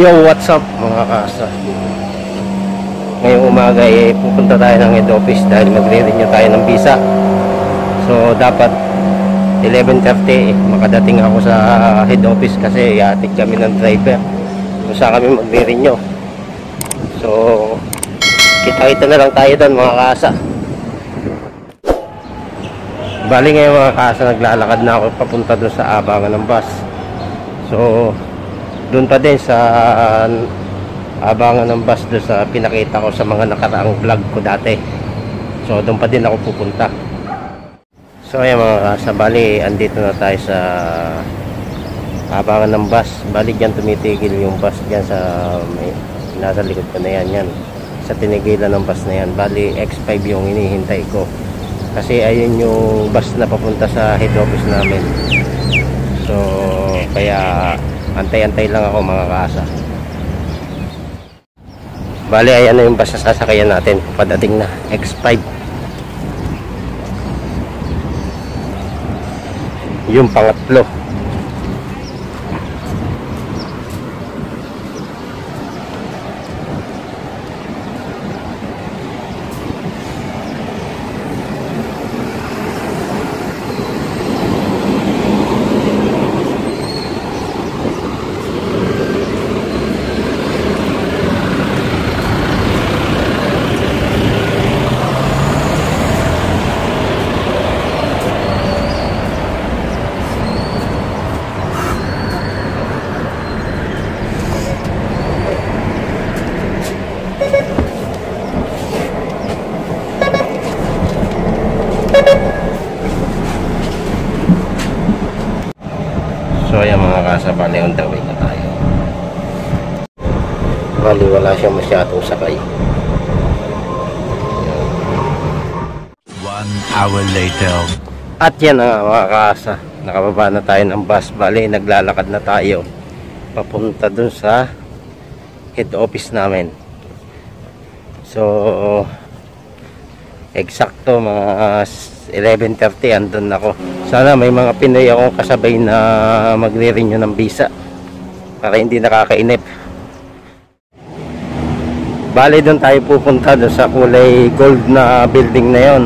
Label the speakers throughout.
Speaker 1: Yo, what's up mga kasa? Ngayong umaga pupunta tayo ng head office dahil magre-renew tayo ng visa. So dapat 11:30 makadating ako sa head office kasi ihatid kami ng driver kung saan kami magre-renew. So kita-kita na lang tayo doon mga kasa. Bali ngayon mga kasa, naglalakad na ako papunta doon sa abangan ng bus. So doon pa din sa abangan ng bus doon sa pinakita ko sa mga nakaraang vlog ko dati. So doon pa din ako pupunta. So ayan mga kasa, bali andito na tayo sa abangan ng bus. Bali dyan tumitigil yung bus dyan sa nasa likod ko na yan, sa tinigilan ng bus na yan. Bali X5 yung hinihintay ko kasi ayun yung bus na papunta sa head office namin. So kaya antay-antay lang ako mga kaasa. Bali ayan na yung bus na sasakayan natin padating na, X5 yung pangatlo. So ayan mga kasa, bali on the way na tayo. Bali wala siyang masyadong sakay.
Speaker 2: 1 hour later.
Speaker 1: At yan na mga kasa, nakababa na tayo ng bus. Bali naglalakad na tayo papunta dun sa head office namin. So eksakto mga 11:30 andun ako. Sana may mga Pinoy akong kasabay na magre-renew ng visa para hindi nakakainip. Bali doon tayo pupunta, doon sa kulay gold na building na yon.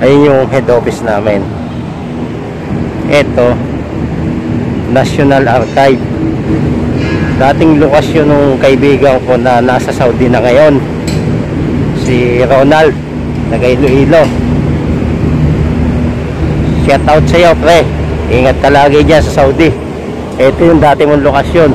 Speaker 1: Ayun yung head office namin. Ito National Archive, dating lokasyon ng kaibigan ko na nasa Saudi na ngayon, si Ronald, taga Iloilo. Shout out sa iyo pre, ingat ka lagi dyan sa Saudi. Ito yung dati mong lokasyon.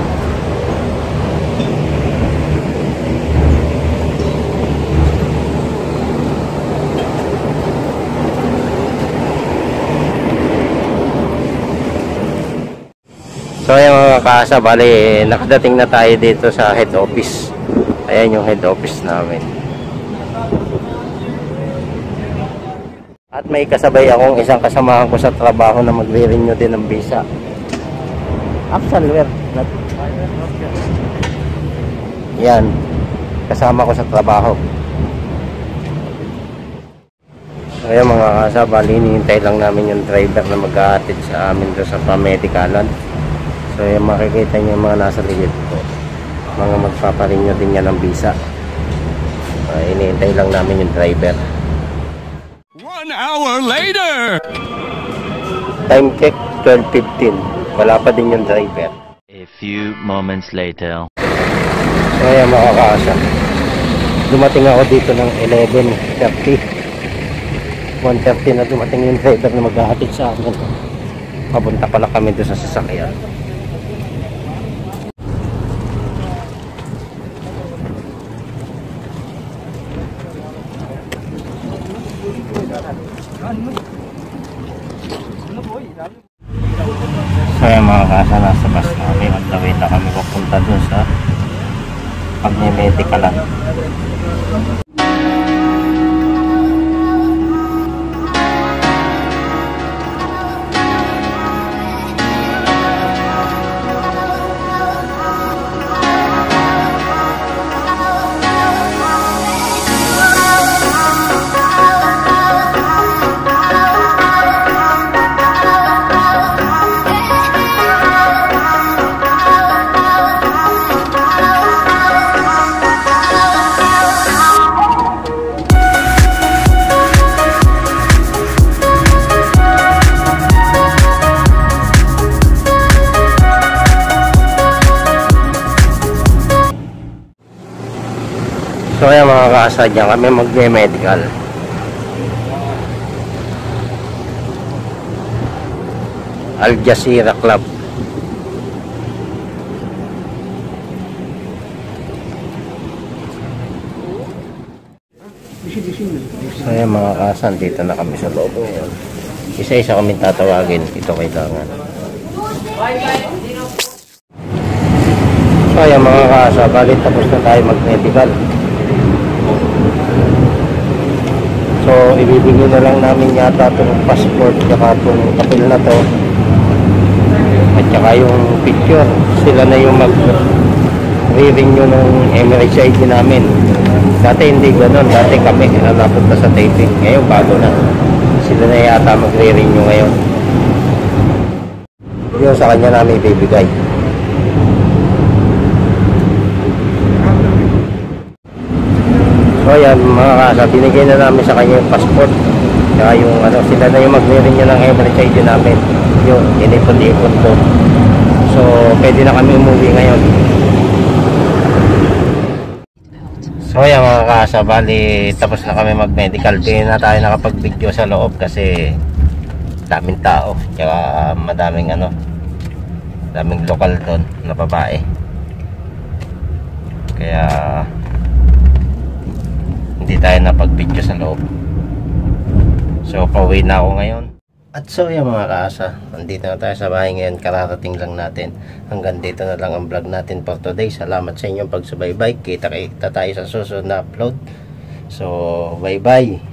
Speaker 1: So ayan mga kaasa, bali nakadating na tayo dito sa head office. Ayan yung head office namin. At may kasabay akong isang kasamahan ko sa trabaho na magre-renew din ng visa. Absolver. Yan, kasama ko sa trabaho. So ayan mga kasa, bali hinihintay lang namin yung driver na mag-aatid sa amin doon sa pamedikalan. So ayan, makikita niyo yung mga nasa likod ko, mga magpaparenew din yan ng visa. Hinihintay lang namin yung driver.
Speaker 2: 1 hour later.
Speaker 1: Time check 12:15. Wala pa din yung driver.
Speaker 2: A few moments later.
Speaker 1: So ayan mga kaasa, dumating ako dito ng 11:30. 1:30 na dumating yung driver na mag-ahatid sa amin. Papunta pala kami doon sa sasakyan. So ayan mga kasa, nasa bus namin at dawin na kami pupunta dun sa pagme-medikalan. So ayan mga kaasa, dyan kami magme-medical. Al Jazeera Club. So ayan mga kaasa, dito na kami sa loob ngayon. Isa-isa kami tatawagin. Ito kailangan. So ayan mga kaasa, balit tapos na tayo mag-medical. So ibibigay na lang namin yata itong passport tsaka itong papel na to at saka yung picture. Sila na yung mag-renew ng Emirates ID namin. Dati hindi ganoon, dati kami napunta sa taping. Ngayon bago na. Sila na yata mag-renew ngayon. Yun sa kanya namin ibibigay. So yan mga kasa, binigay na namin sa kanya yung passport. Saka yung sila na yung mag-renew ng Emirates ID namin. Yung inipon-ipon to. So pwede na kami umuwi ngayon. So yan mga kasa, bali tapos na kami mag-medical. Di na tayo nakapag-video sa loob kasi daming tao. Tsaka madaming daming lokal doon na babae. Kaya hindi tayo napag-video sa loob. So pauwi na ako ngayon. At so yan mga kaasa, nandito na tayo sa bahay ngayon. Kararating lang natin. Hanggang dito na lang ang vlog natin for today. Salamat sa inyong pagsubaybay. Kita tayo sa susunod na upload. So bye bye.